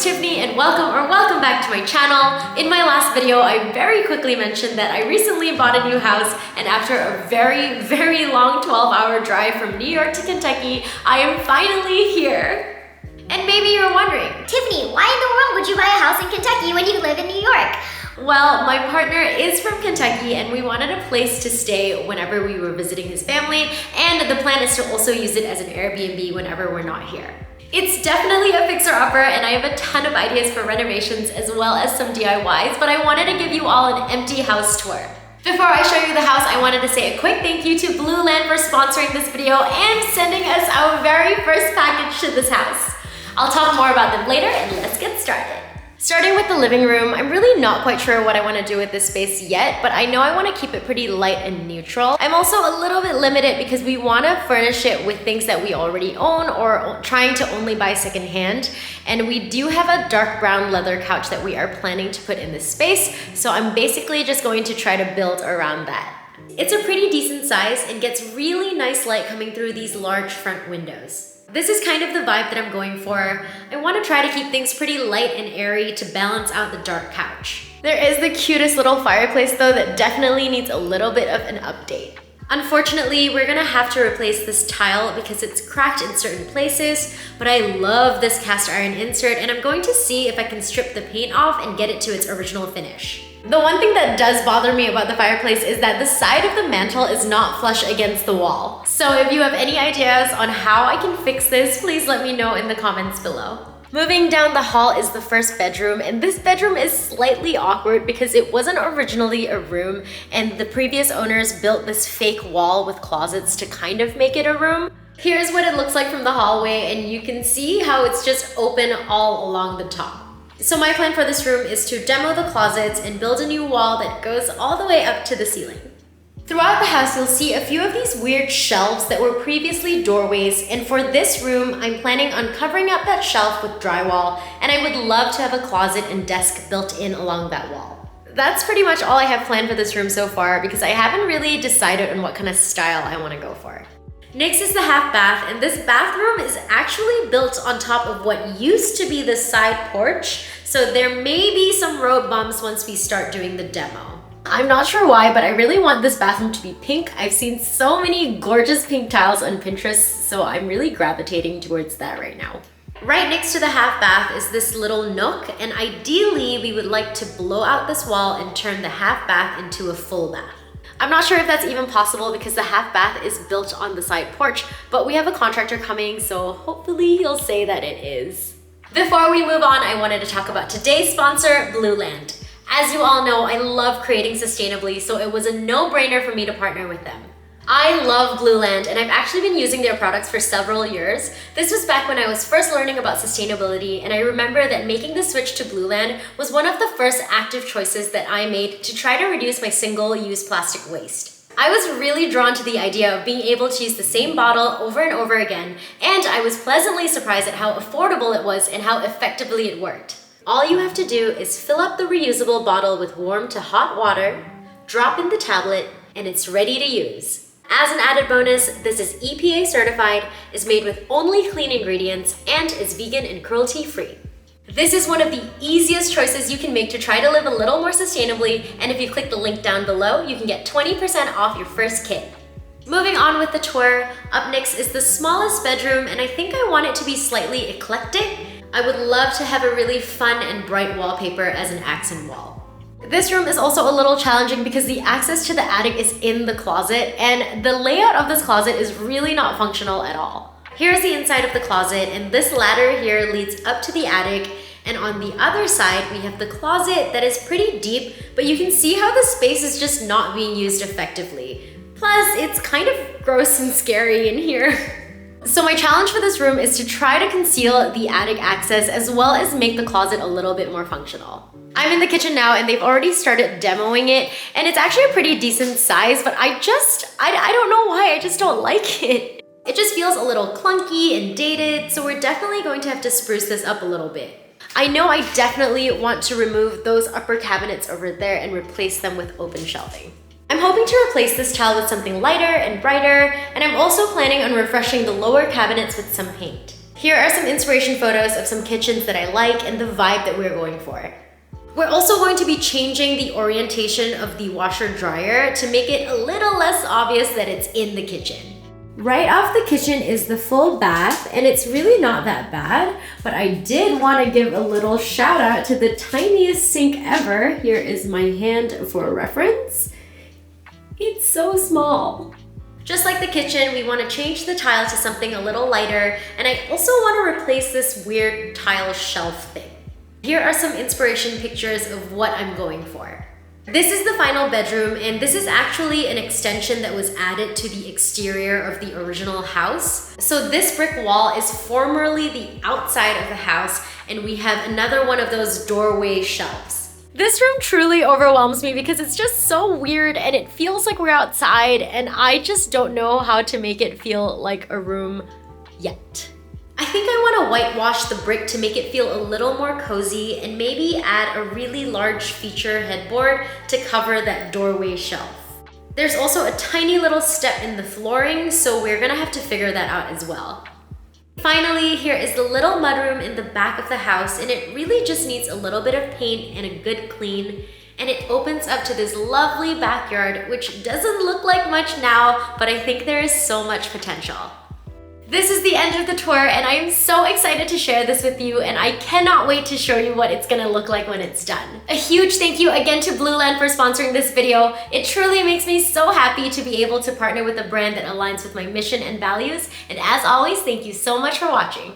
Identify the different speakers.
Speaker 1: Tiffany and welcome back to my channel. In my last video, I very quickly mentioned that I recently bought a new house, and after a very long 12-hour drive from New York to Kentucky, I am finally here. And maybe you're wondering,
Speaker 2: Tiffany, why in the world would you buy a house in Kentucky when you live in New York?
Speaker 1: well, my partner is from Kentucky and we wanted a place to stay whenever we were visiting his family, and the plan is to also use it as an Airbnb whenever we're not here. It's definitely a fixer-upper and I have a ton of ideas for renovations as well as some DIYs, but I wanted to give you all an empty house tour. Before I show you the house, I wanted to say a quick thank you to Blue Land for sponsoring this video and sending us our very first package to this house. I'll talk more about them later, and let's get started. Starting with the living room, I'm really not quite sure what I want to do with this space yet, but I know I want to keep it pretty light and neutral. I'm also a little bit limited because we want to furnish it with things that we already own or trying to only buy secondhand. And we do have a dark brown leather couch that we are planning to put in this space, so I'm basically just going to try to build around that. It's a pretty decent size and gets really nice light coming through these large front windows. This is kind of the vibe that I'm going for. I want to try to keep things pretty light and airy to balance out the dark couch. There is the cutest little fireplace though that definitely needs a little bit of an update. Unfortunately, we're gonna have to replace this tile because it's cracked in certain places, but I love this cast iron insert and I'm going to see if I can strip the paint off and get it to its original finish. The one thing that does bother me about the fireplace is that the side of the mantle is not flush against the wall. So if you have any ideas on how I can fix this, please let me know in the comments below. Moving down the hall is the first bedroom, and this bedroom is slightly awkward because it wasn't originally a room and the previous owners built this fake wall with closets to kind of make it a room. Here's what it looks like from the hallway, and you can see how it's just open all along the top. So my plan for this room is to demo the closets and build a new wall that goes all the way up to the ceiling. Throughout the house, you'll see a few of these weird shelves that were previously doorways, and for this room, I'm planning on covering up that shelf with drywall, and I would love to have a closet and desk built in along that wall. That's pretty much all I have planned for this room so far because I haven't really decided on what kind of style I want to go for. Next is the half bath, and this bathroom is actually built on top of what used to be the side porch, so there may be some road bumps once we start doing the demo. I'm not sure why, but I really want this bathroom to be pink. I've seen so many gorgeous pink tiles on Pinterest, so I'm really gravitating towards that right now. Right next to the half bath is this little nook, and ideally we would like to blow out this wall and turn the half bath into a full bath. I'm not sure if that's even possible because the half bath is built on the side porch, but we have a contractor coming, so hopefully he'll say that it is. Before we move on, I wanted to talk about today's sponsor, Blue Land. As you all know, I love creating sustainably, so it was a no-brainer for me to partner with them. I love Blue Land, and I've actually been using their products for several years. This was back when I was first learning about sustainability, and I remember that making the switch to Blue Land was one of the first active choices that I made to try to reduce my single-use plastic waste. I was really drawn to the idea of being able to use the same bottle over and over again, and I was pleasantly surprised at how affordable it was and how effectively it worked. All you have to do is fill up the reusable bottle with warm to hot water, drop in the tablet, and it's ready to use. As an added bonus, this is EPA certified, is made with only clean ingredients, and is vegan and cruelty-free. This is one of the easiest choices you can make to try to live a little more sustainably, and if you click the link down below, you can get 20% off your first kit. Moving on with the tour, up next is the smallest bedroom, and I think I want it to be slightly eclectic. I would love to have a really fun and bright wallpaper as an accent wall. This room is also a little challenging because the access to the attic is in the closet, and the layout of this closet is really not functional at all. Here's the inside of the closet, and this ladder here leads up to the attic, and on the other side we have the closet that is pretty deep, but you can see how the space is just not being used effectively. Plus, it's kind of gross and scary in here. So my challenge for this room is to try to conceal the attic access as well as make the closet a little bit more functional. I'm in the kitchen now and they've already started demoing it, and it's actually a pretty decent size, but I don't know why, I just don't like it. It just feels a little clunky and dated, so we're definitely going to have to spruce this up a little bit. I know I definitely want to remove those upper cabinets over there and replace them with open shelving. I'm hoping to replace this tile with something lighter and brighter, and I'm also planning on refreshing the lower cabinets with some paint. Here are some inspiration photos of some kitchens that I like and the vibe that we're going for. We're also going to be changing the orientation of the washer dryer to make it a little less obvious that it's in the kitchen. Right off the kitchen is the full bath, and it's really not that bad, but I did want to give a little shout out to the tiniest sink ever. Here is my hand for reference. It's so small. Just like the kitchen, we want to change the tile to something a little lighter, and I also want to replace this weird tile shelf thing. Here are some inspiration pictures of what I'm going for. This is the final bedroom, and this is actually an extension that was added to the exterior of the original house. So this brick wall is formerly the outside of the house, and we have another one of those doorway shelves. This room truly overwhelms me because it's just so weird and it feels like we're outside, and I just don't know how to make it feel like a room yet. I think I want to whitewash the brick to make it feel a little more cozy and maybe add a really large feature headboard to cover that doorway shelf. There's also a tiny little step in the flooring, so we're gonna have to figure that out as well. Finally, here is the little mudroom in the back of the house, and it really just needs a little bit of paint and a good clean, and it opens up to this lovely backyard, which doesn't look like much now, but I think there is so much potential. This is the end of the tour, and I am so excited to share this with you, and I cannot wait to show you what it's gonna look like when it's done. A huge thank you again to Blueland for sponsoring this video. It truly makes me so happy to be able to partner with a brand that aligns with my mission and values, and as always, thank you so much for watching.